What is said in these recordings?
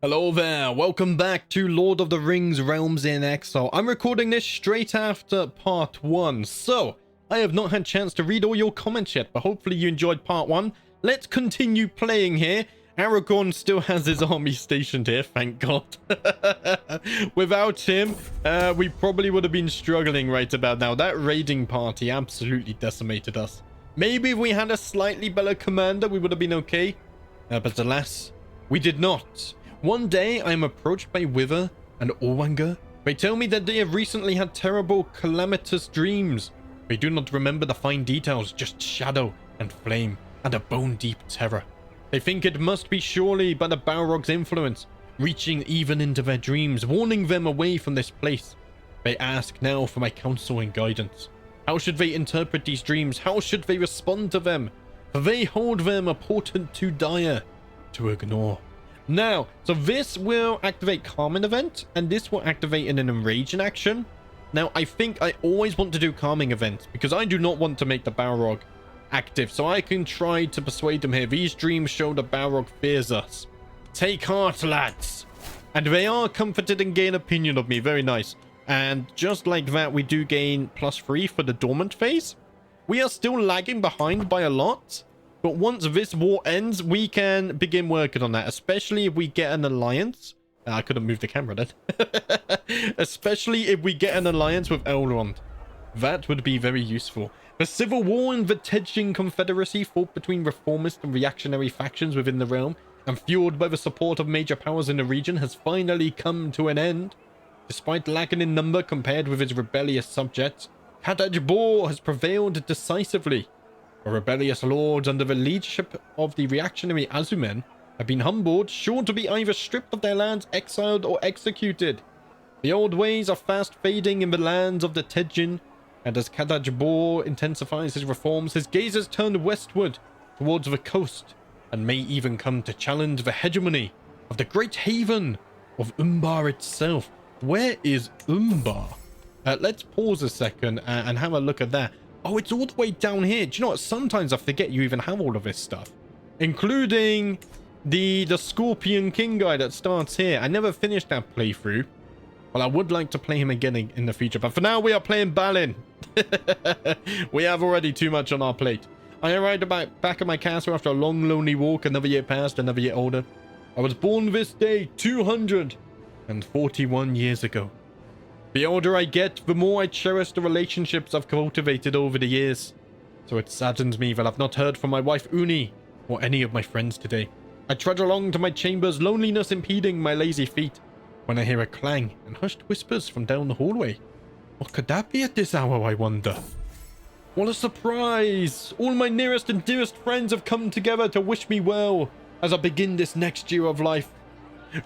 Hello there, welcome back to Lord of the Rings Realms in Exile. I'm recording this straight after part 1, so I have not had a chance to read all your comments yet, but hopefully you enjoyed part 1. Let's continue playing here. Aragorn still has his army stationed here, thank God. Without him, we probably would have been struggling right about now. That raiding party absolutely decimated us. Maybe if we had a slightly better commander, we would have been okay. But alas, we did not. One day, I am approached by Wither and Orwanger. They tell me that they have recently had terrible, calamitous dreams. They do not remember the fine details, just shadow and flame and a bone-deep terror. They think it must be surely by the Balrog's influence, reaching even into their dreams, warning them away from this place. They ask now for my counsel and guidance. How should they interpret these dreams? How should they respond to them? For they hold them a portent too dire to ignore. Now, so this will activate Calming Event, and this will activate in an Enraging action. Now, I think I always want to do Calming Events, because I do not want to make the Balrog active, so I can try to persuade them here. These dreams show the Balrog fears us. Take heart, lads! And they are comforted and gain opinion of me, very nice. And just like that, we do gain +3 for the Dormant phase. We are still lagging behind by a lot. But once this war ends, we can begin working on that, especially if we get an alliance. I couldn't move the camera then. Especially if we get an alliance with Elrond. That would be very useful. The civil war in the Tedging Confederacy, fought between reformist and reactionary factions within the realm, and fueled by the support of major powers in the region, has finally come to an end. Despite lacking in number compared with his rebellious subjects, Khazad-Dum has prevailed decisively. The rebellious lords under the leadership of the reactionary Azumen have been humbled, sure to be either stripped of their lands, exiled, or executed. The old ways are fast fading in the lands of the Tedjin, and as Khazad-Dum intensifies his reforms, his gaze is turned westward towards the coast, and may even come to challenge the hegemony of the great haven of Umbar itself. Where is Umbar? Let's pause a second and have a look at that. Oh, it's all the way down here. Do you know what? Sometimes I forget you even have all of this stuff. Including the Scorpion King guy that starts here. I never finished that playthrough. Well, I would like to play him again in the future. But for now, we are playing Balin. We have already too much on our plate. I arrived back at my castle after a long, lonely walk. Another year passed, another year older. I was born this day 241 years ago. The older I get, the more I cherish the relationships I've cultivated over the years. So it saddens me that I've not heard from my wife Uni or any of my friends today. I trudge along to my chambers, loneliness impeding my lazy feet, when I hear a clang and hushed whispers from down the hallway. What could that be at this hour, I wonder? What a surprise! All my nearest and dearest friends have come together to wish me well as I begin this next year of life.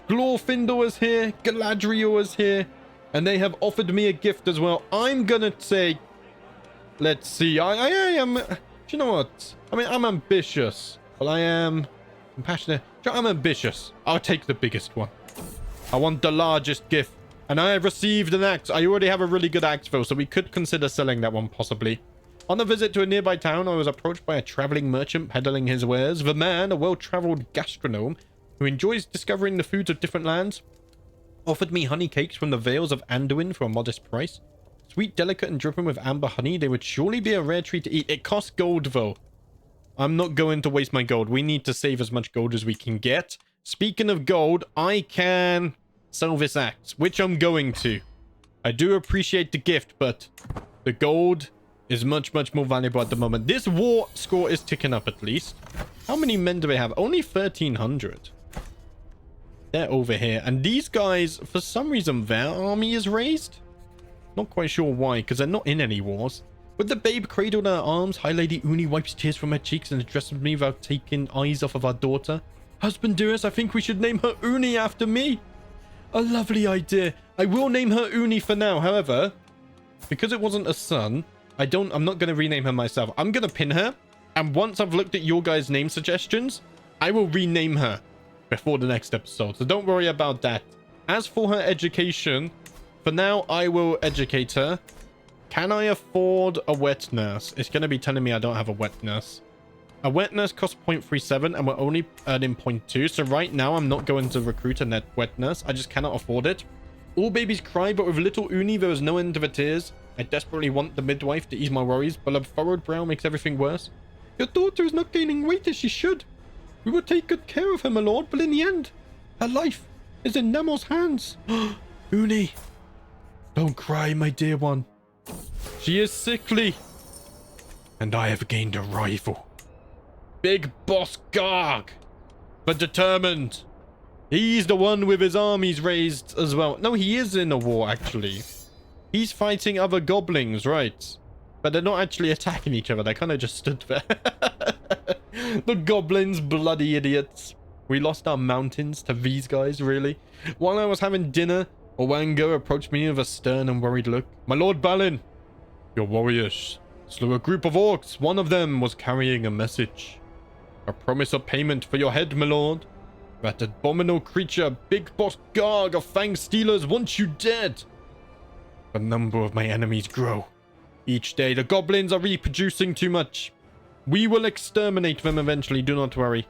Glorfindel is here, Galadriel is here, and they have offered me a gift as well. I'm gonna say, let's see, I am, do you know what? I mean, I'm ambitious. Well, I am compassionate. I'm ambitious. I'll take the biggest one. I want the largest gift. And I have received an axe. I already have a really good axe though, so we could consider selling that one possibly. On a visit to a nearby town, I was approached by a traveling merchant peddling his wares. The man, a well-traveled gastronome who enjoys discovering the foods of different lands, offered me honey cakes from the Vales of Anduin for a modest price. Sweet, delicate, and dripping with amber honey, they would surely be a rare treat to eat. It costs gold, though. I'm not going to waste my gold. We need to save as much gold as we can get. Speaking of gold, I can sell this axe, which I'm going to. I do appreciate the gift, but the gold is much, much more valuable at the moment. This war score is ticking up at least. How many men do they have? Only 1,300. They're over here, and these guys, for some reason, their army is raised. Not quite sure why, because they're not in any wars. With the babe cradled in her arms, High Lady Uni wipes tears from her cheeks and addresses me without taking eyes off of our daughter. Husband dearest, I think we should name her Uni after me. A lovely idea. I will name her Uni for now. However, because it wasn't a son, I'm not going to rename her myself. I'm going to pin her, and once I've looked at your guys' name suggestions, I will rename her before the next episode, so don't worry about that. As for her education, for now I will educate her. Can I afford a wet nurse? It's going to be telling me I don't have a wet nurse. A wet nurse costs 0.37 and we're only earning 0.2. So right now I'm not going to recruit a net wet nurse. I just cannot afford it. All babies cry, but with little Uni, there is no end to the tears. I desperately want the midwife to ease my worries, but a furrowed brow makes everything worse. Your daughter is not gaining weight as she should. We will take good care of her, my lord, but in the end, her life is in Nemo's hands. Uni, don't cry, my dear one. She is sickly, and I have gained a rival. Big Boss Garg, but determined. He's the one with his armies raised as well. No, he is in a war, actually. He's fighting other goblins, right? But they're not actually attacking each other. They kind of just stood there. The goblins, bloody idiots. We lost our mountains to these guys, really. While I was having dinner, Owango approached me with a stern and worried look. My lord Balin, your warriors slew a group of orcs. One of them was carrying a message. A promise of payment for your head, my lord. That abominable creature, Big Boss Garg of Fang Stealers, wants you dead. The number of my enemies grow. Each day, the goblins are reproducing too much. We will exterminate them eventually, do not worry.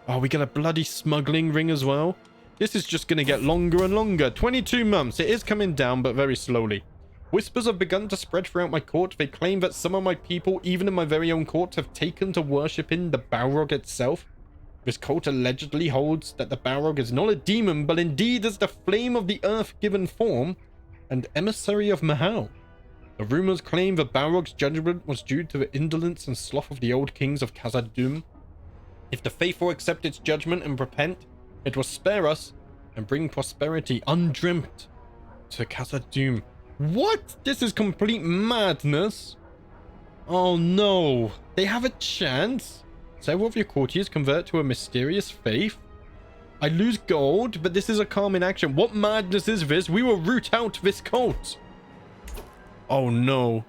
Oh, we get a bloody smuggling ring as well. This is just going to get longer and longer. 22 months. It is coming down, but very slowly. Whispers have begun to spread throughout my court. They claim that some of my people, even in my very own court, have taken to worshipping the Balrog itself. This cult allegedly holds that the Balrog is not a demon, but indeed is the flame of the earth-given form and emissary of Mahal. The rumors claim that Balrog's judgment was due to the indolence and sloth of the old kings of Khazad-Dum. If the faithful accept its judgment and repent, it will spare us and bring prosperity undreamt to Khazad-Dum. What? This is complete madness. Oh no. They have a chance? Several of your courtiers convert to a mysterious faith? I lose gold, but this is a calm in action. What madness is this? We will root out this cult. Oh no.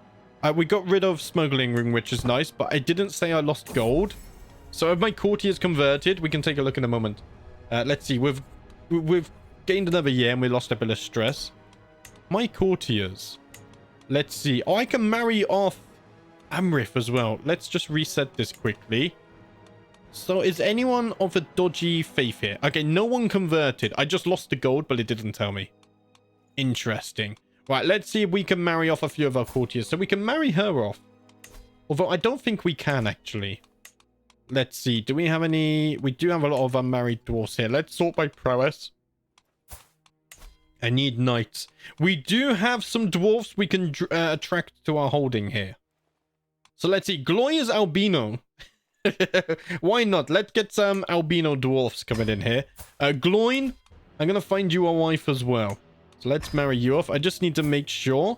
We got rid of smuggling ring, which is nice, but I didn't say I lost gold. So if my courtiers converted, we can take a look in a moment. Let's see. We've gained another year and we lost a bit of stress. My courtiers. Let's see. Oh, I can marry off Amrith as well. Let's just reset this quickly. So is anyone of a dodgy faith here? Okay, no one converted. I just lost the gold, but it didn't tell me. Interesting. Right, let's see if we can marry off a few of our courtiers. So we can marry her off. Although I don't think we can, actually. Let's see. Do we have any... We do have a lot of unmarried dwarves here. Let's sort by prowess. I need knights. We do have some dwarfs we can attract to our holding here. So let's see. Gloy is albino. Why not? Let's get some albino dwarfs coming in here. Gloin, I'm going to find you a wife as well. So let's marry you off. I just need to make sure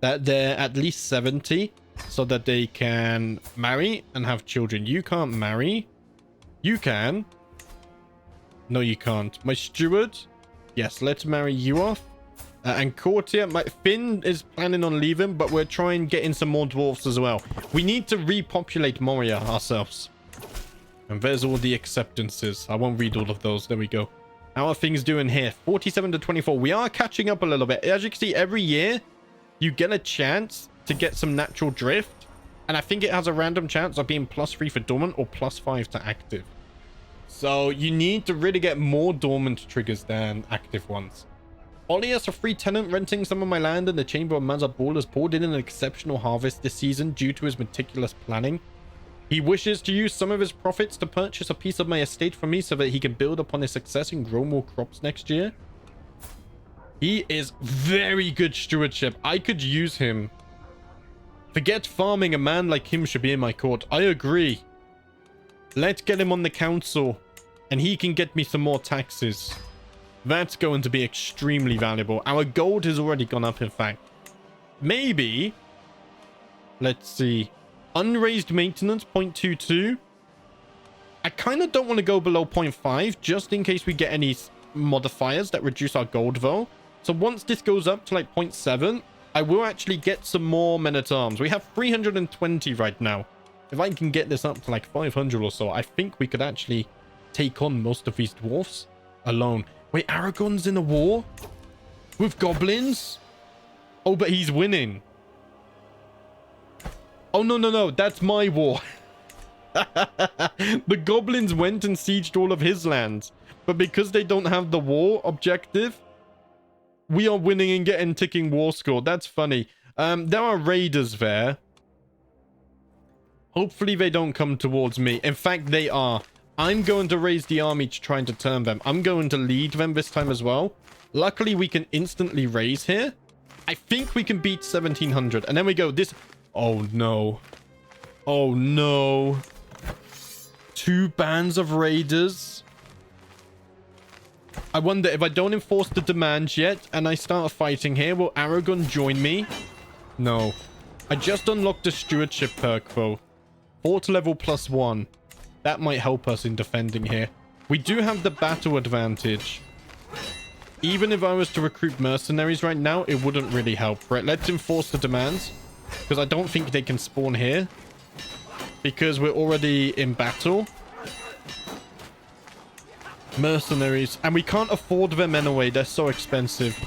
that they're at least 70 so that they can marry and have children. You can't marry. You can. No, you can't. My steward. Yes, let's marry you off. And courtier, Finn is planning on leaving, but we're trying to get in some more dwarfs as well. We need to repopulate Moria ourselves. And there's all the acceptances. I won't read all of those. There we go. How are things doing here? 47 to 24. We are catching up a little bit. As you can see, every year you get a chance to get some natural drift. And I think it has a random chance of being +3 for dormant or +5 to active. So you need to really get more dormant triggers than active ones. Olias, a free tenant renting some of my land in the Chamber of Mazabul, has poured in an exceptional harvest this season due to his meticulous planning. He wishes to use some of his profits to purchase a piece of my estate for me so that he can build upon his success and grow more crops next year. He is very good stewardship. I could use him. Forget farming. A man like him should be in my court. I agree. Let's get him on the council and he can get me some more taxes. That's going to be extremely valuable. Our gold has already gone up, in fact. Maybe. Let's see. Unraised maintenance, 0.22. I kind of don't want to go below 0.5, just in case we get any modifiers that reduce our gold, though. So once this goes up to like 0.7, I will actually get some more men-at-arms. We have 320 right now. If I can get this up to like 500 or so, I think we could actually take on most of these dwarfs alone. Wait, Aragon's in a war? With goblins? Oh, but he's winning. Oh, no, no, no. That's my war. The goblins went and sieged all of his lands. But because they don't have the war objective, we are winning and getting ticking war score. That's funny. There are raiders there. Hopefully they don't come towards me. In fact, they are. I'm going to raise the army to try and deter them. I'm going to lead them this time as well. Luckily, we can instantly raise here. I think we can beat 1700. And then we go this. Oh, no. Oh, no. 2 bands of raiders. I wonder if I don't enforce the demands yet and I start fighting here, will Aragon join me? No. I just unlocked the stewardship perk, though. Fort level +1. That might help us in defending here. We do have the battle advantage. Even if I was to recruit mercenaries right now, it wouldn't really help. Right, let's enforce the demands. Because I don't think they can spawn here. Because we're already in battle. Mercenaries. And we can't afford them anyway. They're so expensive.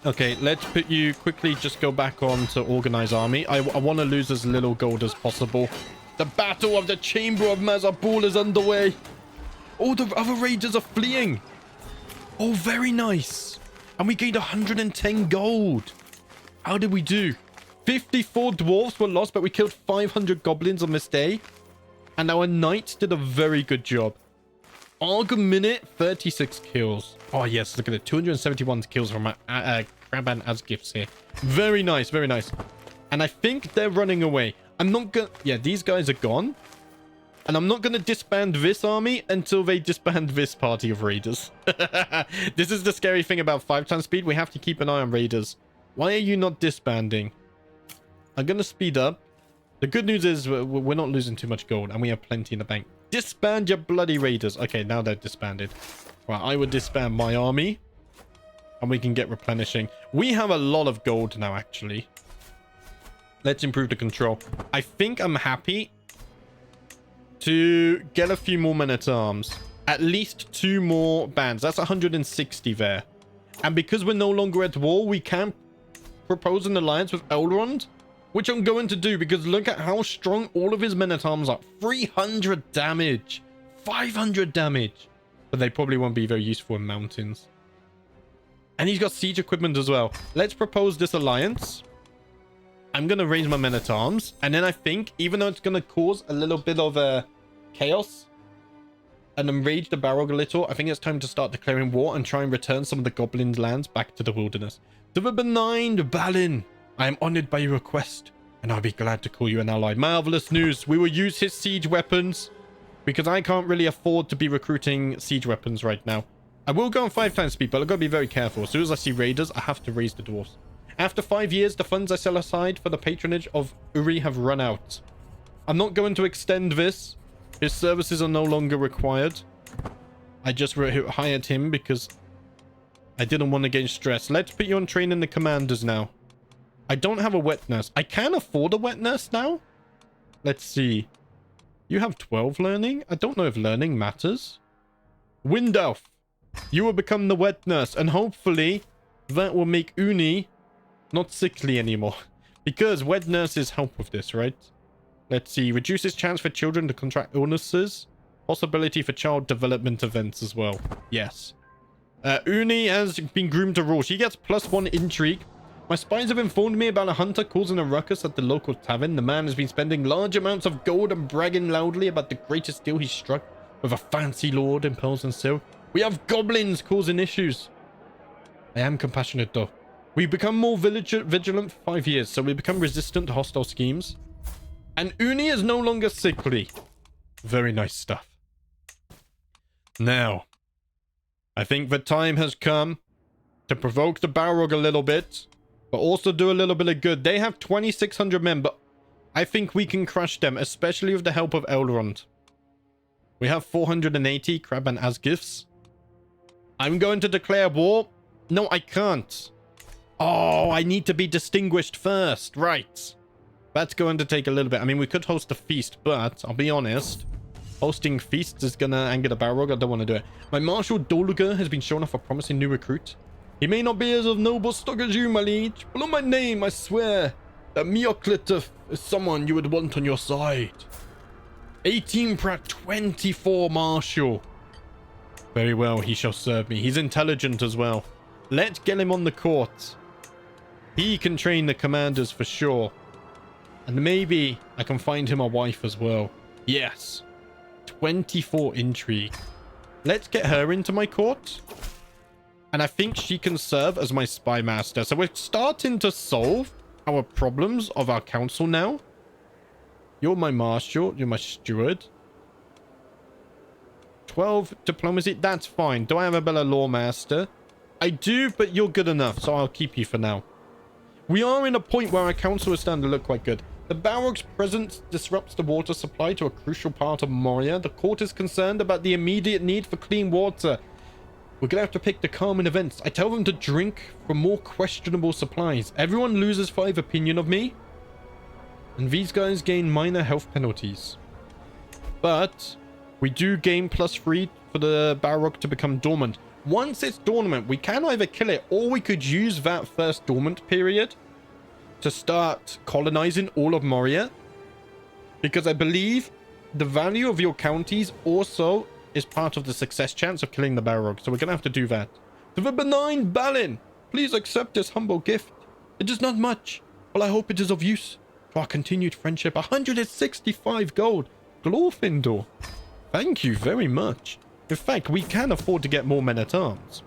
Okay, let's put you quickly. Just go back on to organize army. I want to lose as little gold as possible. The battle of the Chamber of Mazabul is underway. Oh, the other raiders are fleeing. Oh, very nice. And we gained 110 gold. How did we do? 54 dwarves were lost, but we killed 500 goblins on this day. And our knights did a very good job. Minute 36 kills. Oh, yes. Look at it. 271 kills from Kraban as gifts here. Very nice. Very nice. And I think they're running away. I'm not gonna... Yeah, these guys are gone. And I'm not going to disband this army until they disband this party of raiders. This is the scary thing about 5 times speed. We have to keep an eye on raiders. Why are you not disbanding? I'm going to speed up. The good news is we're not losing too much gold and we have plenty in the bank. Disband your bloody raiders. Okay, now they're disbanded. Right, I would disband my army. And we can get replenishing. We have a lot of gold now, actually. Let's improve the control. I think I'm happy to get a few more men-at-arms. At least 2 more bands. That's 160 there. And because we're no longer at war, we can propose an alliance with Elrond. Which I'm going to do because look at how strong all of his men-at-arms are. 300 damage. 500 damage. But they probably won't be very useful in mountains. And he's got siege equipment as well. Let's propose this alliance. I'm going to raise my men-at-arms. And then I think, even though it's going to cause a little bit of chaos and enrage the Balrog a little, I think it's time to start declaring war and try and return some of the goblins' lands back to the wilderness. To the benign Balin, I am honored by your request, and I'll be glad to call you an ally. Marvelous news. We will use his siege weapons, because I can't really afford to be recruiting siege weapons right now. I will go on 5 times speed, but I've got to be very careful. As soon as I see raiders, I have to raise the dwarves. After 5 years, the funds I set aside for the patronage of Uri have run out. I'm not going to extend this. His services are no longer required. I just hired him because I didn't want to gain stress. Let's put you on training the commanders now. I don't have a wet nurse. I can afford a wet nurse now. Let's see. You have 12 learning? I don't know if learning matters. Wind Elf. You will become the wet nurse. And hopefully that will make Uni not sickly anymore. Because wet nurses help with this, right? Let's see. Reduces chance for children to contract illnesses. Possibility for child development events as well. Yes. Uni has been groomed to rule. She gets +1 intrigue. My spies have informed me about a hunter causing a ruckus at the local tavern. The man has been spending large amounts of gold and bragging loudly about the greatest deal he struck with a fancy lord in pearls and silk. We have goblins causing issues. I am compassionate though. We become more vigilant for 5 years, so we become resistant to hostile schemes. And Uni is no longer sickly. Very nice stuff. Now, I think the time has come to provoke the Balrog a little bit. But also do a little bit of good. They have 2,600 men, but I think we can crush them, especially with the help of Elrond. We have 480 Kraban as gifts. I'm going to declare war. No, I can't. Oh, I need to be distinguished first. Right. That's going to take a little bit. I mean, we could host a feast, but I'll be honest. Hosting feasts is going to anger the Balrog. I don't want to do it. My Marshal Dolga has been shown off a promising new recruit. He may not be as of noble stock as you, my liege, but on my name, I swear that Mioclituf is someone you would want on your side. 18 Pratt, 24 Marshal. Very well, he shall serve me. He's intelligent as well. Let's get him on the court. He can train the commanders for sure. And maybe I can find him a wife as well. Yes. 24 intrigue. Let's get her into my court. And I think she can serve as my spy master. So we're starting to solve our problems of our council now. You're my marshal. You're my steward. 12 diplomacy. That's fine. Do I have a better law master? I do, but you're good enough. So I'll keep you for now. We are in a point where our council is starting to look quite good. The Balrog's presence disrupts the water supply to a crucial part of Moria. The court is concerned about the immediate need for clean water. We're going to have to pick the calming events. I tell them to drink from more questionable supplies. Everyone loses 5 opinion of me. And these guys gain minor health penalties. But we do gain +3 for the Balrog to become dormant. Once it's dormant, we can either kill it or we could use that first dormant period to start colonizing all of Moria. Because I believe the value of your counties also is part of the success chance of killing the Balrog. So we're going to have to do that. To the benign Balin, please accept this humble gift. It is not much, but I hope it is of use to our continued friendship. 165 gold. Glorfindor. Thank you very much. In fact, we can afford to get more men-at-arms.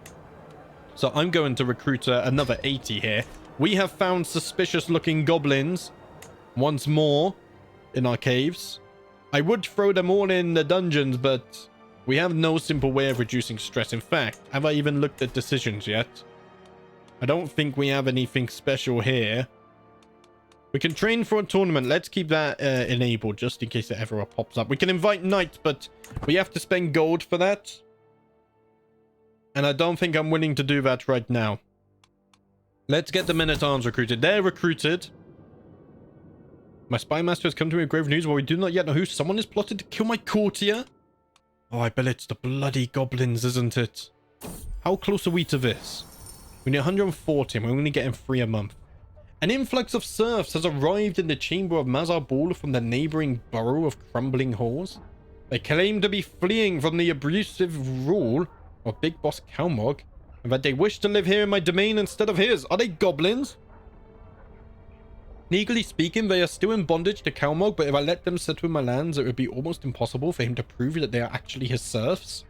So I'm going to recruit another 80 here. We have found suspicious-looking goblins once more in our caves. I would throw them all in the dungeons, but we have no simple way of reducing stress. In fact, have I even looked at decisions yet? I don't think we have anything special here. We can train for a tournament. Let's keep that enabled just in case it ever pops up. We can invite knights, but we have to spend gold for that. And I don't think I'm willing to do that right now. Let's get the men-at-arms recruited. They're recruited. My spy master has come to me with grave news where we do not yet know who. Someone has plotted to kill my courtier. Oh, I bet it's the bloody goblins, isn't it? How close are we to this? We need 140 and we're only getting 3 a month. An influx of serfs has arrived in the chamber of Mazarbul from the neighboring borough of Crumbling Halls. They claim to be fleeing from the abusive rule of Big Boss Kalmog, and that they wish to live here in my domain instead of his. Are they goblins? Legally speaking, they are still in bondage to Kalmog, but if I let them settle in my lands, it would be almost impossible for him to prove that they are actually his serfs.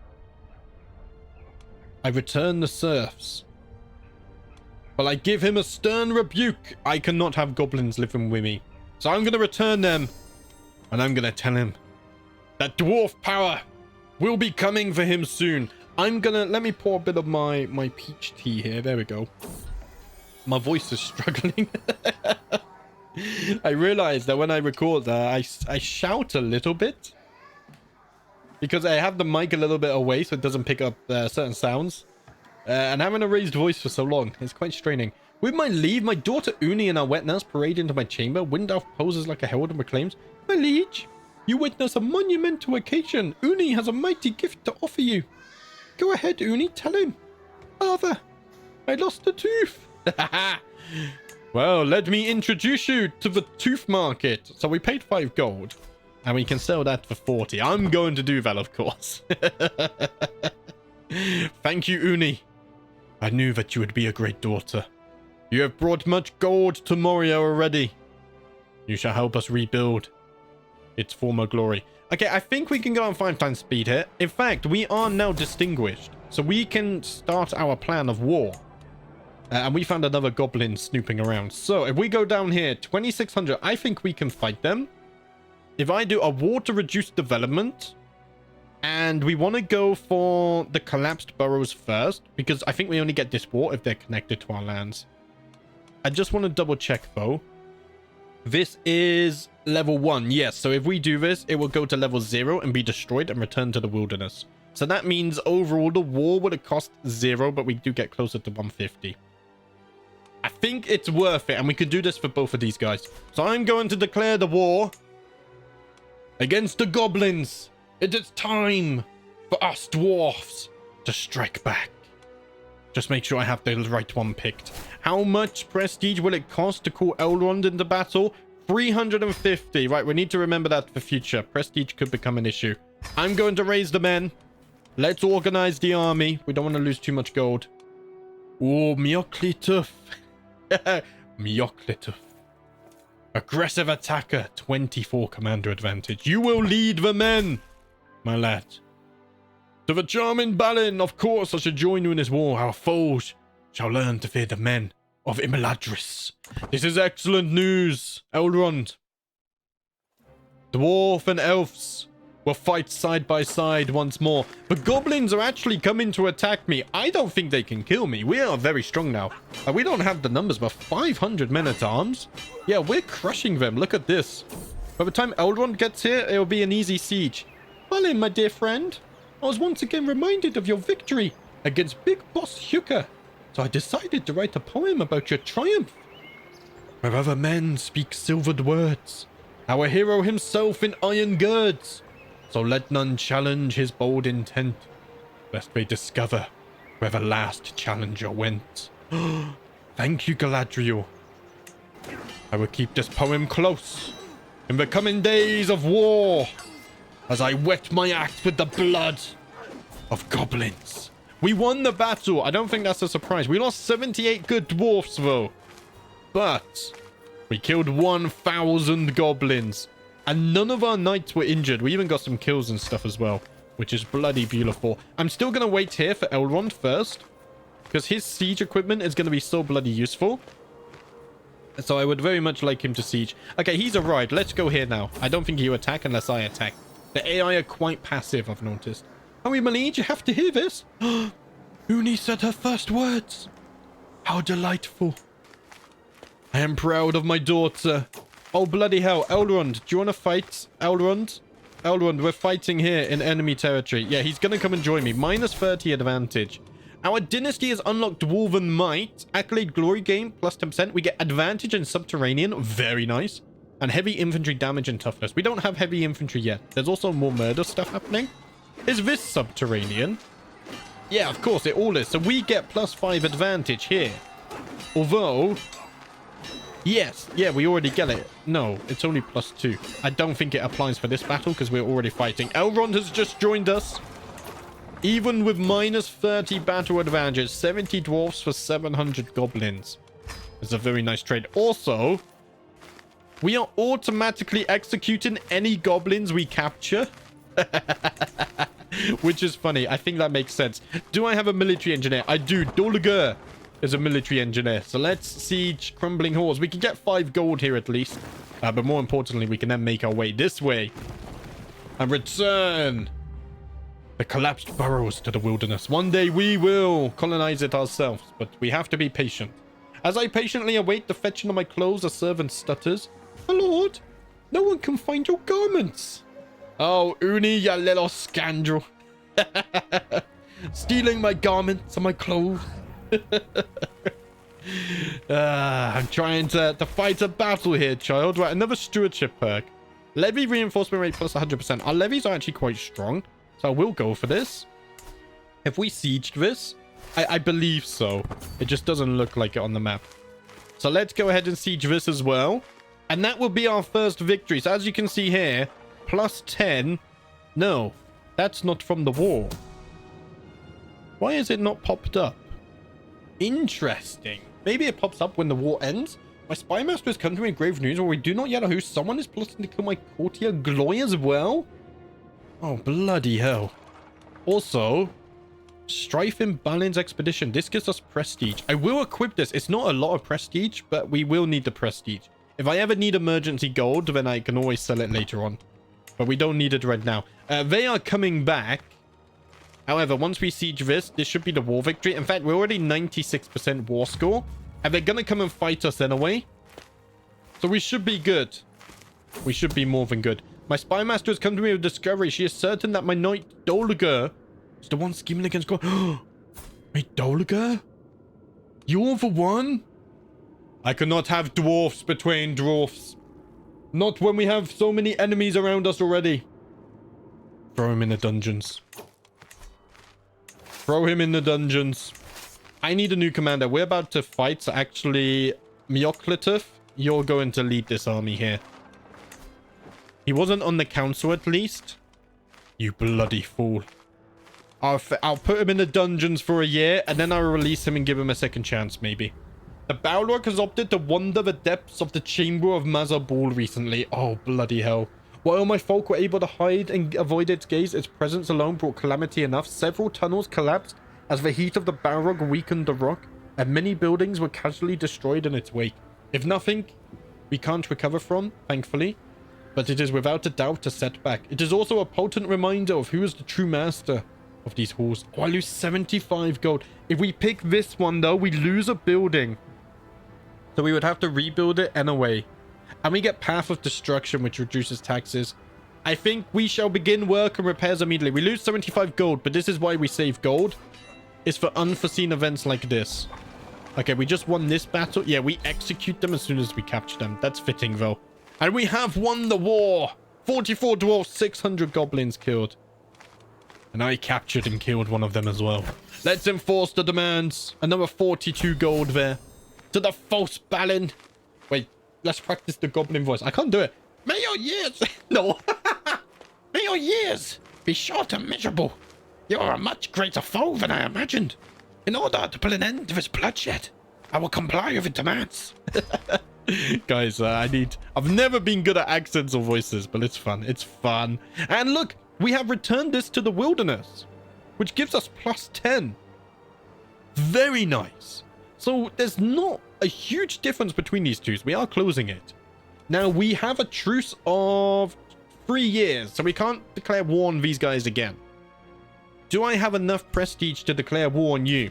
I return the serfs. But I give him a stern rebuke. I cannot have goblins living with me. So I'm going to return them. And I'm going to tell him that dwarf power will be coming for him soon. I'm going to... Let me pour a bit of my peach tea here. There we go. My voice is struggling. I realized that when I record that, I shout a little bit. Because I have the mic a little bit away so it doesn't pick up certain sounds. And having a raised voice for so long, it's quite straining. With my leave, my daughter Uni and our wet nurse parade into my chamber. Windalf poses like a herald and proclaims, "My liege, you witness a monumental occasion. Uni has a mighty gift to offer you." Go ahead, Uni, tell him. "Father, I lost a tooth." Well, let me introduce you to the tooth market. So we paid 5 gold. And we can sell that for 40. I'm going to do that, of course. Thank you, Uni. I knew that you would be a great daughter. You have brought much gold to Moria already. You shall help us rebuild its former glory. Okay, I think we can go on 5 times speed here. In fact, we are now distinguished. So we can start our plan of war. And we found another goblin snooping around. So if we go down here, 2600, I think we can fight them. If I do a war to reduce development... And we want to go for the collapsed boroughs first, because I think we only get this war if they're connected to our lands. I just want to double check, though. This is level 1. Yes, so if we do this, it will go to level 0 and be destroyed and return to the wilderness. So that means overall the war would have cost 0, but we do get closer to 150. I think it's worth it, and we could do this for both of these guys. So I'm going to declare the war against the goblins. It is time for us dwarfs to strike back. Just make sure I have the right one picked. How much prestige will it cost to call Elrond into battle? 350. Right, we need to remember that for future. Prestige could become an issue. I'm going to raise the men. Let's organize the army. We don't want to lose too much gold. Oh, Mioklituf. Mioklituf. Aggressive attacker. 24 commander advantage. You will lead the men, my lad. To the charming Balin, of course I should join you in this war. Our foes shall learn to fear the men of Imeladris. This is excellent news, Elrond. Dwarf and elves will fight side by side once more. The goblins are actually coming to attack me. I don't think they can kill me. We are very strong now. We don't have the numbers, but 500 men-at-arms. Yeah, we're crushing them. Look at this. By the time Elrond gets here, it will be an easy siege. Balin, my dear friend, I was once again reminded of your victory against Big Boss Hjuka. So I decided to write a poem about your triumph. Where other men speak silvered words, our hero himself in iron girds. So let none challenge his bold intent, lest they discover where the last challenger went. Thank you, Galadriel. I will keep this poem close in the coming days of war, as I wet my axe with the blood of goblins. We won the battle. I don't think that's a surprise. We lost 78 good dwarfs, though. But we killed 1,000 goblins. And none of our knights were injured. We even got some kills and stuff as well, which is bloody beautiful. I'm still going to wait here for Elrond first, because his siege equipment is going to be so bloody useful. So I would very much like him to siege. Okay, he's arrived. Let's go here now. I don't think he'll attack unless I attack. The AI are quite passive, I've noticed. Hurry, my liege, you have to hear this. Uni said her first words. How delightful. I am proud of my daughter. Oh, bloody hell. Elrond, do you want to fight? Elrond? Elrond, we're fighting here in enemy territory. Yeah, he's going to come and join me. Minus 30 advantage. Our dynasty has unlocked Dwarven Might. Accolade Glory Gain, plus 10%. We get advantage in Subterranean. Very nice. And heavy infantry damage and toughness. We don't have heavy infantry yet. There's also more murder stuff happening. Is this Subterranean? Yeah, of course, it all is. So we get plus 5 advantage here. Although... yes, yeah, we already get it. No, it's only plus 2. I don't think it applies for this battle because we're already fighting. Elrond has just joined us. Even with minus 30 battle advantage, 70 dwarfs for 700 goblins. It's a very nice trade. Also, we are automatically executing any goblins we capture. Which is funny. I think that makes sense. Do I have a military engineer? I do. Dolagur is a military engineer. So let's siege Crumbling Halls. We can get 5 gold here at least. But more importantly, we can then make our way this way. And return the collapsed burrows to the wilderness. One day we will colonize it ourselves. But we have to be patient. As I patiently await the fetching of my clothes, a servant stutters. My lord, no one can find your garments. Oh, Uni, you little scoundrel. Stealing my garments and my clothes. I'm trying to fight a battle here, child. Right, another stewardship perk. Levy reinforcement rate plus 100%. Our levies are actually quite strong, so I will go for this. Have we sieged this? I believe so. It just doesn't look like it on the map. So let's go ahead and siege this as well. And that will be our first victory. So as you can see here, plus 10. No, that's not from the war. Why is it not popped up? Interesting. Maybe it pops up when the war ends. My spy master has come to me with grave news, where we do not yet know who. Someone is plotting to kill my courtier Gloy as well. Oh, bloody hell. Also, strife in Balin's expedition. This gives us prestige. I will equip this. It's not a lot of prestige, but we will need the prestige. If I ever need emergency gold, then I can always sell it later on. But we don't need it right now. They are coming back. However, once we siege this should be the war victory. In fact, we're already 96% war score. And they're going to come and fight us anyway. So we should be good. We should be more than good. My spy master has come to me with discovery. She is certain that my knight Dolagur is the one scheming against God. Wait, Dolagur? You're the one? I cannot have dwarfs between dwarfs. Not when we have so many enemies around us already. Throw him in the dungeons. Throw him in the dungeons. I need a new commander. We're about to fight, actually, Mioklituf. you're going to lead this army here. He wasn't on the council at least. You bloody fool. I'll put him in the dungeons for a year, and then I'll release him and give him a second chance, maybe. The Balrog has opted to wander the depths of the chamber of Mazabul recently. Oh, bloody hell. While my folk were able to hide and avoid its gaze, its presence alone brought calamity enough. Several tunnels collapsed as the heat of the Balrog weakened the rock, and many buildings were casually destroyed in its wake. If nothing, we can't recover from, thankfully, but it is without a doubt a setback. It is also a potent reminder of who is the true master of these halls. Oh, I lose 75 gold. If we pick this one, though, we lose a building. So we would have to rebuild it anyway. And we get Path of Destruction, which reduces taxes. I think we shall begin work and repairs immediately. We lose 75 gold, but this is why we save gold. It's for unforeseen events like this. Okay, we just won this battle. Yeah, we execute them as soon as we capture them. That's fitting, though. And we have won the war. 44 dwarves, 600 goblins killed. And I captured and killed one of them as well. Let's enforce the demands. Another 42 gold there. To the false Balin. Wait, let's practice the goblin voice. I can't do it. May your years... No. May your years be short and miserable. You are a much greater foe than I imagined. In order to put an end to this bloodshed, I will comply with your demands. Guys, I've never been good at accents or voices, but it's fun. It's fun. And look, we have returned this to the wilderness, which gives us plus 10. Very nice. So there's not a huge difference between these two. We are closing it. Now, we have a truce of 3 years, so we can't declare war on these guys again. Do I have enough prestige to declare war on you?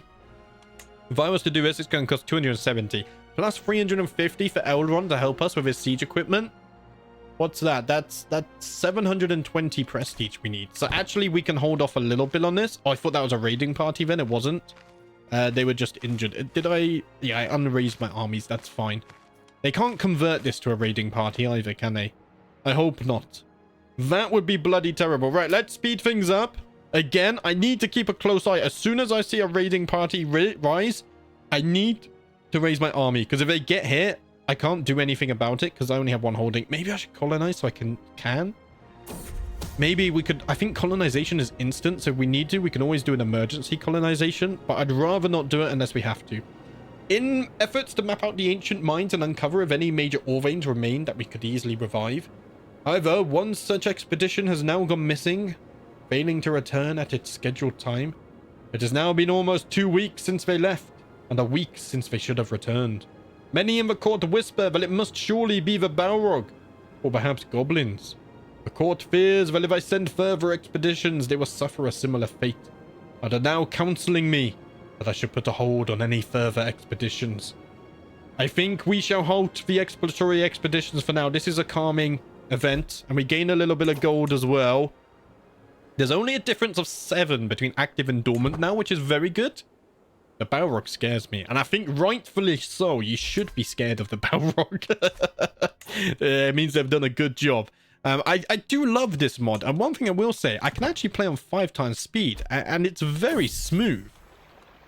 If I was to do this, it's going to cost 270. Plus 350 for Elrond to help us with his siege equipment. What's that? That's 720 prestige we need. So actually, we can hold off a little bit on this. Oh, I thought that was a raiding party then. It wasn't. They were just injured. Did I... Yeah, I unraised my armies. That's fine. They can't convert this to a raiding party either, can they? I hope not. That would be bloody terrible. Right, let's speed things up. Again, I need to keep a close eye. As soon as I see a raiding party rise, I need to raise my army. Because if they get here, I can't do anything about it because I only have one holding. Maybe I should colonize so I can? Maybe we could... I think colonization is instant, so if we need to, we can always do an emergency colonization. But I'd rather not do it unless we have to. In efforts to map out the ancient mines and uncover if any major ore veins remain that we could easily revive. However, one such expedition has now gone missing, failing to return at its scheduled time. It has now been almost 2 weeks since they left, and a week since they should have returned. Many in the court whisper that it must surely be the Balrog, or perhaps goblins. The court fears that if I send further expeditions, they will suffer a similar fate, and are now counseling me that I should put a hold on any further expeditions. I think we shall halt the exploratory expeditions for now. This is a calming event, and we gain a little bit of gold as well. There's only a difference of 7 between active and dormant now, which is very good. The Balrog scares me, and I think rightfully so. You should be scared of the Balrog. It means they've done a good job. I do love this mod, and one thing I will say, I can actually play on 5 times speed, and it's very smooth,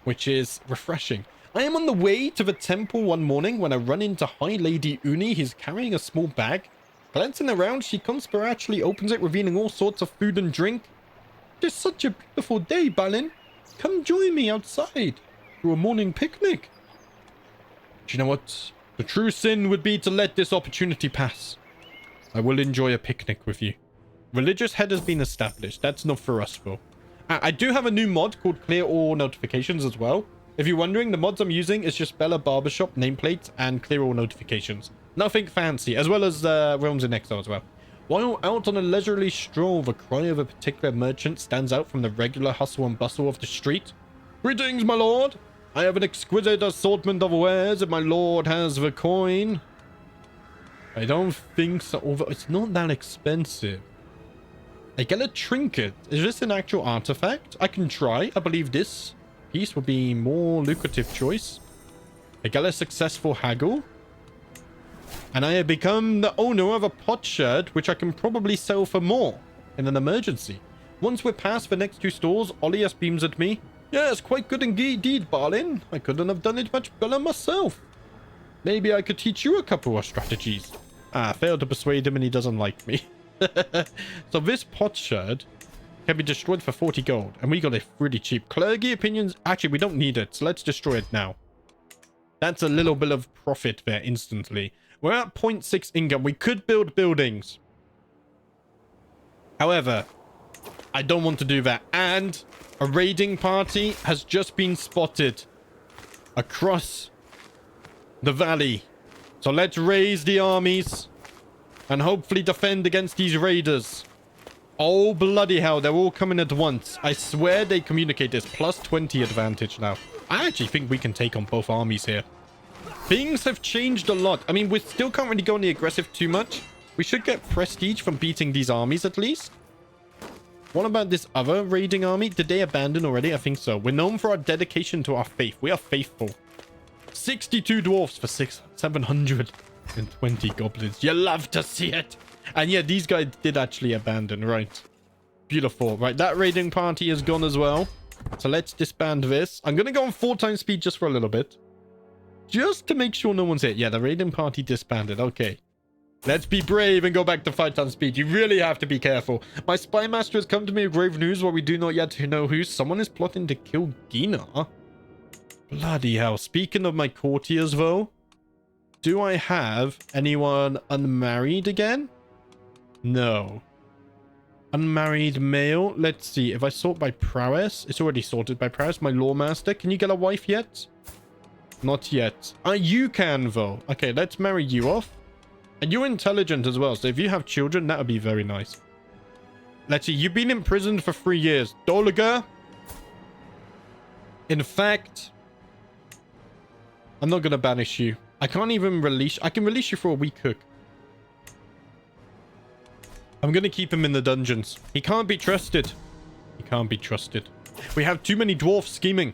which is refreshing. I am on the way to the temple one morning when I run into High Lady Uni. He's carrying a small bag. Glancing around, she conspiratorially opens it, revealing all sorts of food and drink. It's such a beautiful day, Balin. Come join me outside for a morning picnic. Do you know what? The true sin would be to let this opportunity pass. I will enjoy a picnic with you. Religious head has been established. That's not for us, though. I do have a new mod called Clear All Notifications as well. If you're wondering, the mods I'm using is just Bella Barbershop nameplates and Clear All Notifications. Nothing fancy, as well as Realms in Exile as well. While out on a leisurely stroll, the cry of a particular merchant stands out from the regular hustle and bustle of the street. Greetings, my lord. I have an exquisite assortment of wares if my lord has the coin. I don't think so. It's not that expensive. I get a trinket. Is this an actual artifact? I can try. I believe this piece would be more lucrative choice. I get a successful haggle. And I have become the owner of a potsherd, which I can probably sell for more in an emergency. Once we're past the next 2 stores, Olias beams at me. Yes, quite good indeed, Balin. I couldn't have done it much better myself. Maybe I could teach you a couple of strategies. Ah, failed to persuade him and he doesn't like me. So this potsherd can be destroyed for 40 gold. And we got it really cheap. Clergy opinions. Actually, we don't need it. So let's destroy it now. That's a little bit of profit there instantly. We're at 0.6 income. We could build buildings. However, I don't want to do that. And a raiding party has just been spotted across the valley. So let's raise the armies and hopefully defend against these raiders. Oh, bloody hell. They're all coming at once. I swear they communicate this. Plus 20 advantage now. I actually think we can take on both armies here. Things have changed a lot. I mean, we still can't really go on the aggressive too much. We should get prestige from beating these armies at least. What about this other raiding army? Did they abandon already? I think so. We're known for our dedication to our faith. We are faithful. 62 dwarfs for 720 goblins. You love to see it. And yeah, these guys did actually abandon, right? Beautiful. Right, that raiding party is gone as well. So let's disband this. I'm going to go on 4 times speed just for a little bit. Just to make sure no one's hit. Yeah, the raiding party disbanded. Okay. Let's be brave and go back to 5 times speed. You really have to be careful. My spy master has come to me with grave news while we do not yet know who. Someone is plotting to kill Gina. Bloody hell. Speaking of my courtiers, though. Do I have anyone unmarried again? No. Unmarried male. Let's see. If I sort by prowess. It's already sorted by prowess. My lawmaster. Can you get a wife yet? Not yet. You can, though. Okay, let's marry you off. And you're intelligent as well. So if you have children, that would be very nice. Let's see. You've been imprisoned for 3 years. Dolager. In fact, I'm not going to banish you. I can't even release. I can release you for a week hook. I'm going to keep him in the dungeons. He can't be trusted. He can't be trusted. We have too many dwarfs scheming.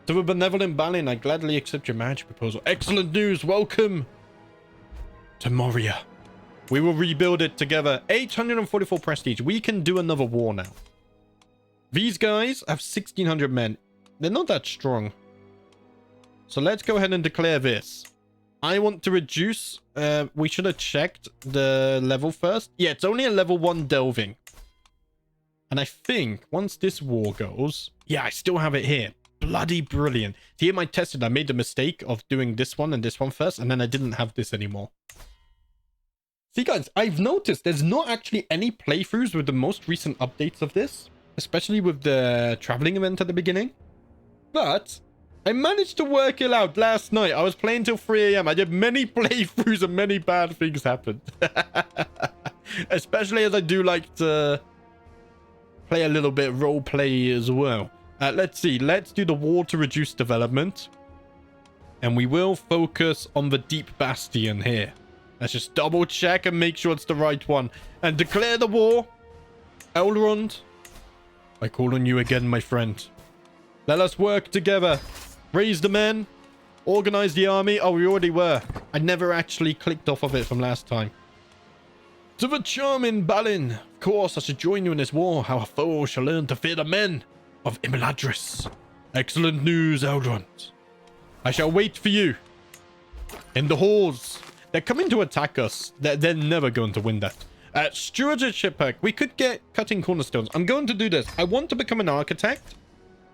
To a benevolent Balin, I gladly accept your marriage proposal. Excellent news. Welcome to Moria. We will rebuild it together. 844 prestige. We can do another war now. These guys have 1,600 men. They're not that strong. So let's go ahead and declare this. I want to reduce... we should have checked the level first. Yeah, it's only a level 1 delving. And I think once this war goes... Yeah, I still have it here. Bloody brilliant. Here I tested. I made the mistake of doing this one and this one first. And then I didn't have this anymore. See, guys, I've noticed there's not actually any playthroughs with the most recent updates of this. Especially with the traveling event at the beginning. But... I managed to work it out last night. I was playing till 3 a.m. I did many playthroughs and many bad things happened. Especially as I do like to play a little bit role play as well. Let's see. Let's do the war to reduce development. And we will focus on the deep bastion here. Let's just double check and make sure it's the right one. And declare the war. Elrond, I call on you again, my friend. Let us work together. Raise the men. Organize the army. Oh, we already were. I never actually clicked off of it from last time. To the charming Balin. Of course, I should join you in this war. Our foe shall learn to fear the men of Imladris. Excellent news, Elrond. I shall wait for you in the halls. They're coming to attack us. They're never going to win that. Stewardship pack. We could get cutting cornerstones. I'm going to do this. I want to become an architect.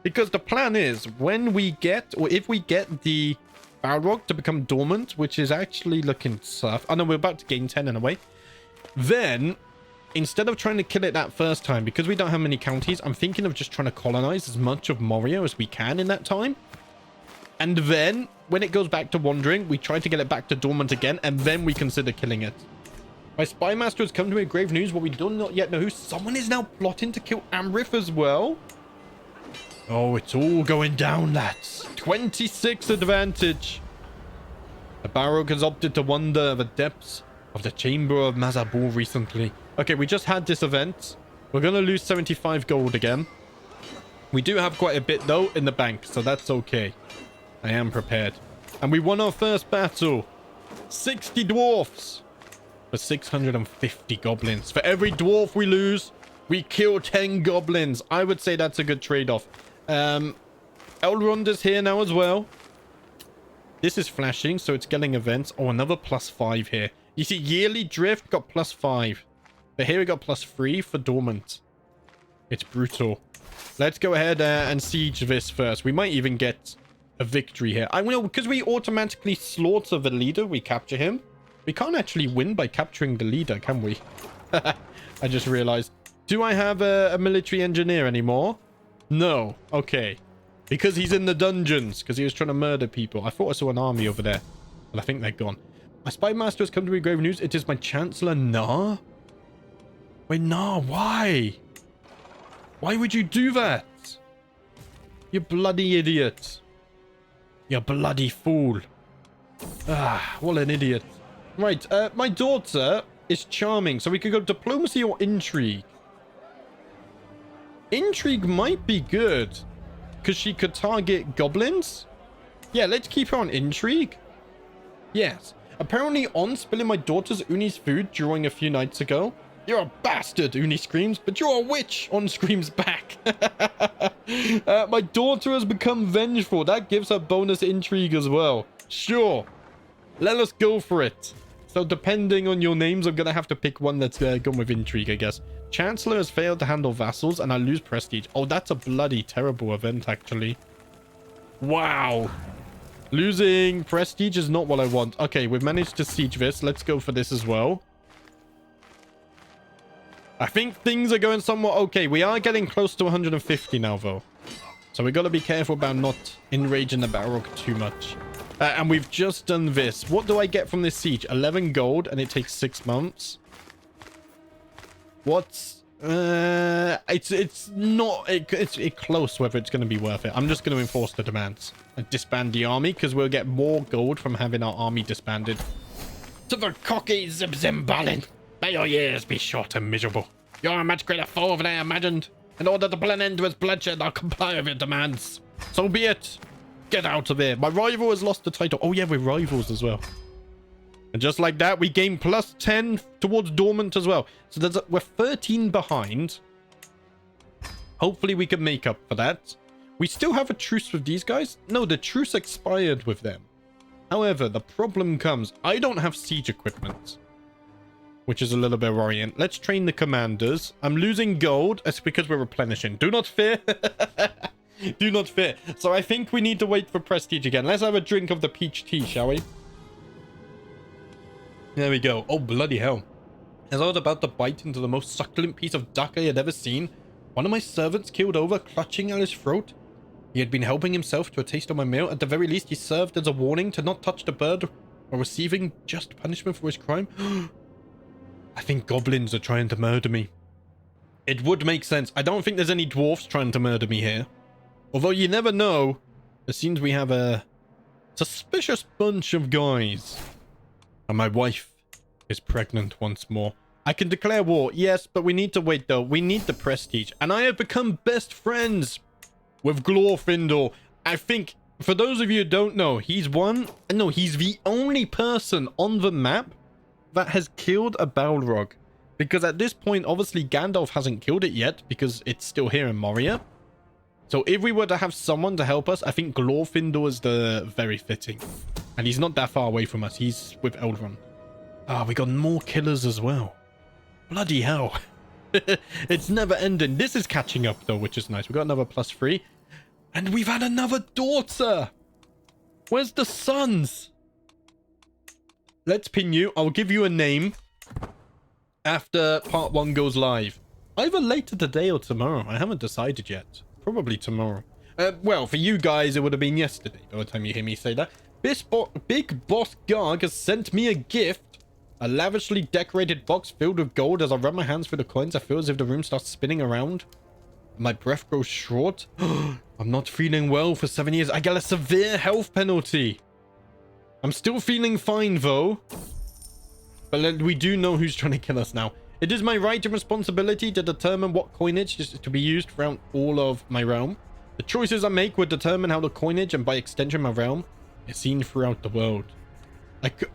Because the plan is, when we get, or if we get the Balrog to become dormant, which is actually looking tough. I know we're about to gain 10 in a way. Then, instead of trying to kill it that first time, because we don't have many counties, I'm thinking of just trying to colonize as much of Moria as we can in that time. And then, when it goes back to wandering, we try to get it back to dormant again, and then we consider killing it. My spy master has come to me with grave news, but we do not yet know who. Someone is now plotting to kill Amrith as well. Oh, it's all going down, lads. 26 advantage. The Balrog has opted to wander the depths of the Chamber of Mazabur recently. Okay, we just had this event. We're going to lose 75 gold again. We do have quite a bit, though, in the bank, so that's okay. I am prepared. And we won our first battle. 60 dwarfs for 650 goblins. For every dwarf we lose, we kill 10 goblins. I would say that's a good trade-off. Elrond is here now as well. This is flashing, so it's getting events. Oh, another +5 here. You see, yearly drift got +5. But here we got +3 for dormant. It's brutal. Let's go ahead and siege this first. We might even get a victory here. I know, because we automatically slaughter the leader, we capture him. We can't actually win by capturing the leader, can we? I just realized. Do I have a military engineer anymore? No. Okay. Because he's in the dungeons. Because he was trying to murder people. I thought I saw an army over there. But I think they're gone. My spy master has come to me grave news. It is my chancellor. Nah. Wait, nah. Why? Why would you do that? You bloody idiot. You bloody fool. Ah, what an idiot. Right, my daughter is charming, so we could go diplomacy or intrigue. Intrigue might be good, because she could target goblins. Yeah, let's keep her on intrigue. Yes. Apparently on spilling my daughter's Uni's food during a few nights ago. You're a bastard, Uni screams, but you're a witch, On screams back. My daughter has become vengeful. That gives her bonus intrigue as well. Sure. Let us go for it. So depending on your names, I'm going to have to pick one that's gone with intrigue, I guess. Chancellor has failed to handle vassals and I lose prestige. Oh, that's a bloody terrible event, actually. Wow. Losing prestige is not what I want. Okay, we've managed to siege this. Let's go for this as well. I think things are going somewhat okay. We are getting close to 150 now, though. So we got to be careful about not enraging the Balrog too much. And we've just done this. What do I get from this siege? 11 gold, and it takes 6 months. What's... it's not... It's close whether it's going to be worth it. I'm just going to enforce the demands. And disband the army, because we'll get more gold from having our army disbanded. To the cocky Zim Balin. May your years be short and miserable. You're a much greater foe than I imagined. In order to put an end to its bloodshed, I'll comply with your demands. So be it. Get out of here. My rival has lost the title. Oh, yeah, we're rivals as well. And just like that, we gain +10 towards dormant as well. So we're 13 behind. Hopefully, we can make up for that. We still have a truce with these guys. No, the truce expired with them. However, the problem comes. I don't have siege equipment, which is a little bit worrying. Let's train the commanders. I'm losing gold. That's because we're replenishing. Do not fear. Do not fear. So I think we need to wait for prestige again. Let's have a drink of the peach tea, shall we? There we go. Oh, bloody hell. As I was about to bite into the most succulent piece of duck I had ever seen, one of my servants keeled over, clutching at his throat. He had been helping himself to a taste of my meal. At the very least, he served as a warning to not touch the bird while receiving just punishment for his crime. I think goblins are trying to murder me. It would make sense. I don't think there's any dwarves trying to murder me here. Although you never know. It seems we have a suspicious bunch of guys. And my wife is pregnant once more. I can declare war, yes, but we need to wait though. We need the prestige. And I have become best friends with Glorfindel. I think, for those of you who don't know, he's the only person on the map that has killed a Balrog. Because at this point, obviously, Gandalf hasn't killed it yet because it's still here in Moria. So if we were to have someone to help us, I think Glorfindel is the very fitting. And he's not that far away from us. He's with Eldron. Ah, we got more killers as well. Bloody hell. It's never ending. This is catching up though, which is nice. We got another +3. And we've had another daughter. Where's the sons? Let's pin you. I'll give you a name after part 1 goes live. Either later today or tomorrow. I haven't decided yet. Probably tomorrow. Well, for you guys, it would have been yesterday by the time you hear me say that. Big Boss Garg has sent me a gift. A lavishly decorated box filled with gold. As I run my hands through the coins, I feel as if the room starts spinning around. My breath grows short. I'm not feeling well for 7 years. I get a severe health penalty. I'm still feeling fine, though. But we do know who's trying to kill us now. It is my right and responsibility to determine what coinage is to be used throughout all of my realm. The choices I make would determine how the coinage, and by extension my realm, is seen throughout the world.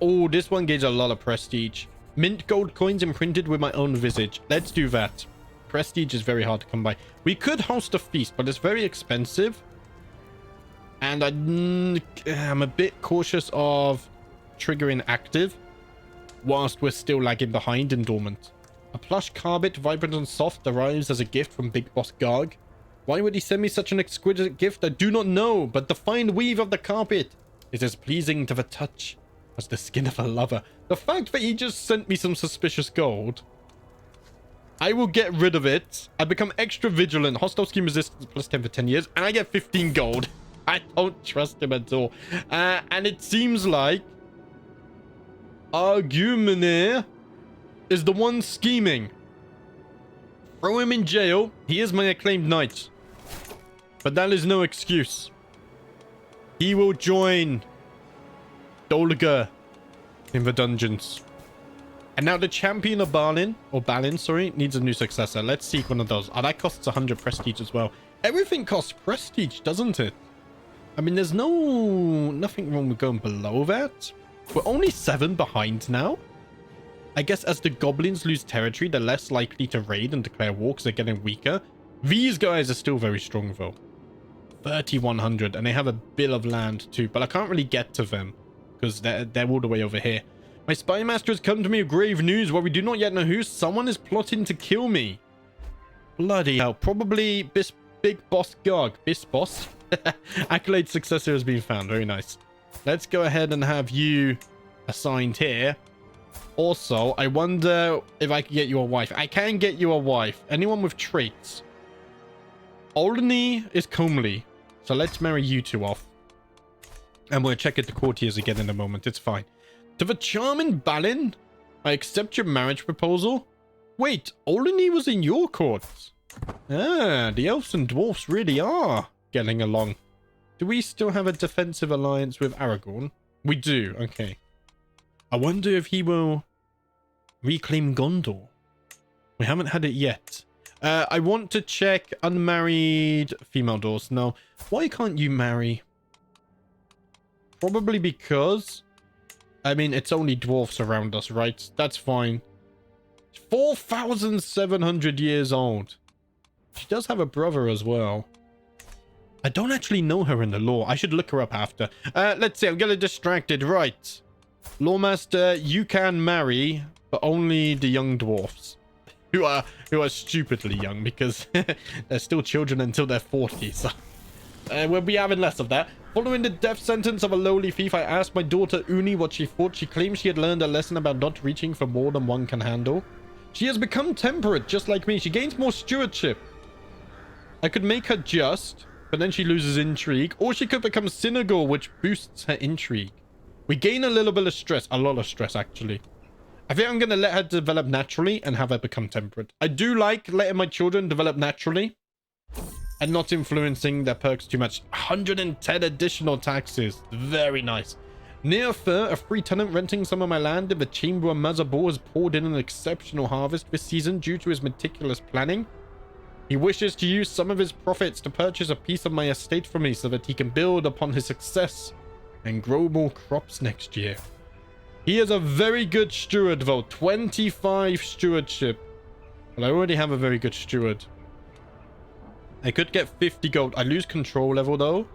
Oh, this one gives a lot of prestige. Mint gold coins imprinted with my own visage. Let's do that. Prestige is very hard to come by. We could host a feast, but it's very expensive. And I'm a bit cautious of triggering active whilst we're still lagging behind in dormant. A plush carpet, vibrant and soft, arrives as a gift from Big Boss Garg. Why would he send me such an exquisite gift? I do not know, but the fine weave of the carpet is as pleasing to the touch as the skin of a lover. The fact that he just sent me some suspicious gold, I will get rid of it. I become extra vigilant. Hostile scheme resistance plus 10 for 10 years, and I get 15 gold. I don't trust him at all. And it seems like Argumene is the one scheming. Throw him in jail. He is my acclaimed knight. But that is no excuse. He will join Dolga in the dungeons. And now the champion of Balin, or Balin, sorry, needs a new successor. Let's seek one of those. Oh, that costs 100 prestige as well. Everything costs prestige, doesn't it? I mean, there's nothing wrong with going below that. We're only 7 behind now. I guess as the goblins lose territory, they're less likely to raid and declare war because they're getting weaker. These guys are still very strong, though. 3,100, and they have a bill of land too, but I can't really get to them because they're all the way over here. My spy master has come to me with grave news. While we do not yet know who, someone is plotting to kill me. Bloody hell. Probably this Big Boss Garg. This boss? Accolade successor has been found. Very nice. Let's go ahead and have you assigned here. Also, I wonder if I can get you a wife. I can get you a wife. Anyone with traits. Olney is comely. So let's marry you two off. And we'll check at the courtiers again in a moment. It's fine. To the charming Balin, I accept your marriage proposal. Wait, Olney was in your court. Ah, the elves and dwarfs really are getting along. Do we still have a defensive alliance with Aragorn? We do, okay. I wonder if he will reclaim Gondor. We haven't had it yet. I want to check unmarried female dwarfs. No, why can't you marry? Probably because, I mean, it's only dwarfs around us, right? That's fine. 4,700 years old. She does have a brother as well. I don't actually know her in the lore. I should look her up after. Let's see. I'm getting distracted. Right. Lawmaster, you can marry, but only the young dwarfs. Who are stupidly young because they're still children until they're 40. So we'll be having less of that. Following the death sentence of a lowly thief, I asked my daughter Uni what she thought. She claimed she had learned a lesson about not reaching for more than one can handle. She has become temperate, just like me. She gains more stewardship. I could make her just, but then she loses intrigue. Or she could become cynical, which boosts her intrigue. We gain a little bit of stress. A lot of stress, actually. I think I'm going to let her develop naturally and have her become temperate. I do like letting my children develop naturally and not influencing their perks too much. 110 additional taxes. Very nice. Near Fur, a free tenant renting some of my land in the Chamber of Mazabor has poured in an exceptional harvest this season due to his meticulous planning. He wishes to use some of his profits to purchase a piece of my estate for me so that he can build upon his success and grow more crops next year. He is a very good steward, though. 25 stewardship. Well, I already have a very good steward. I could get 50 gold. I lose control level, though.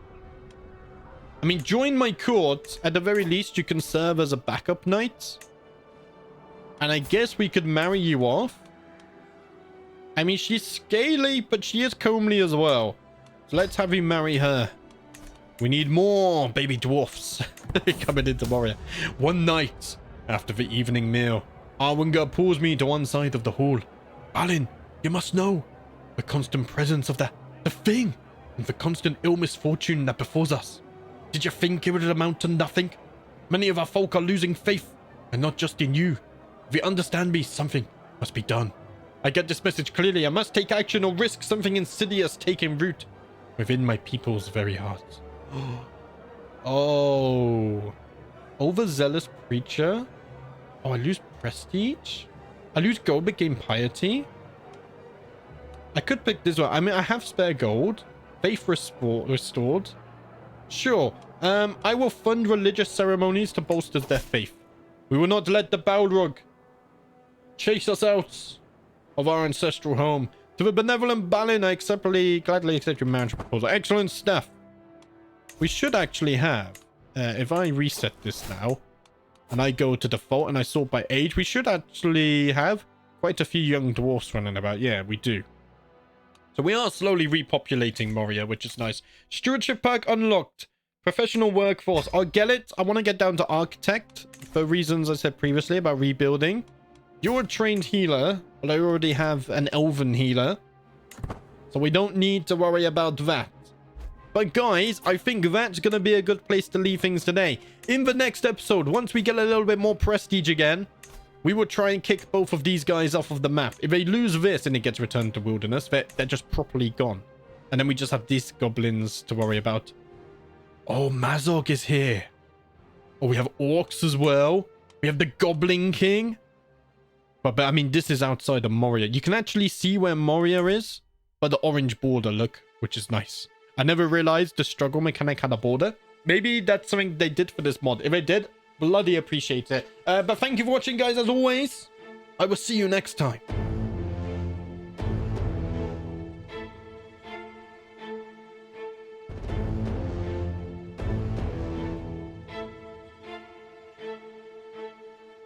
I mean, join my court. At the very least, you can serve as a backup knight. And I guess we could marry you off. I mean, she's scaly, but she is comely as well. So let's have you marry her. We need more baby dwarfs coming into Moria. One night after the evening meal, Arwinger pulls me to one side of the hall. Balin, you must know the constant presence of the thing and the constant ill misfortune that befalls us. Did you think it would amount to nothing? Many of our folk are losing faith, and not just in you. If you understand me, something must be done. I get this message clearly. I must take action or risk something insidious taking root within my people's very hearts. Oh. Overzealous preacher? Oh, I lose prestige? I lose gold but gain piety? I could pick this one. I mean, I have spare gold. Faith restored. Sure. I will fund religious ceremonies to bolster their faith. We will not let the Balrog chase us out of our ancestral home. To the benevolent Balin, I gladly accept your marriage proposal. Excellent stuff. we should actually have, if I reset this now, and I go to default and I sort by age, we should actually have quite a few young dwarfs running about. Yeah, we do. So we are slowly repopulating Moria, which is nice. Stewardship perk unlocked. Professional workforce. I'll get it. I want to get down to architect for reasons I said previously about rebuilding. You're a trained healer, but I already have an elven healer. So we don't need to worry about that. But guys, I think that's going to be a good place to leave things today. In the next episode, once we get a little bit more prestige again, we will try and kick both of these guys off of the map. If they lose this and it gets returned to wilderness, they're just properly gone. And then we just have these goblins to worry about. Oh, Mazog is here. Oh, we have orcs as well. We have the Goblin King. But I mean, this is outside of Moria. You can actually see where Moria is by the orange border, look, which is nice. I never realized the struggle mechanic had a border. Maybe that's something they did for this mod. If they did, bloody appreciate it. But thank you for watching, guys, as always. I will see you next time.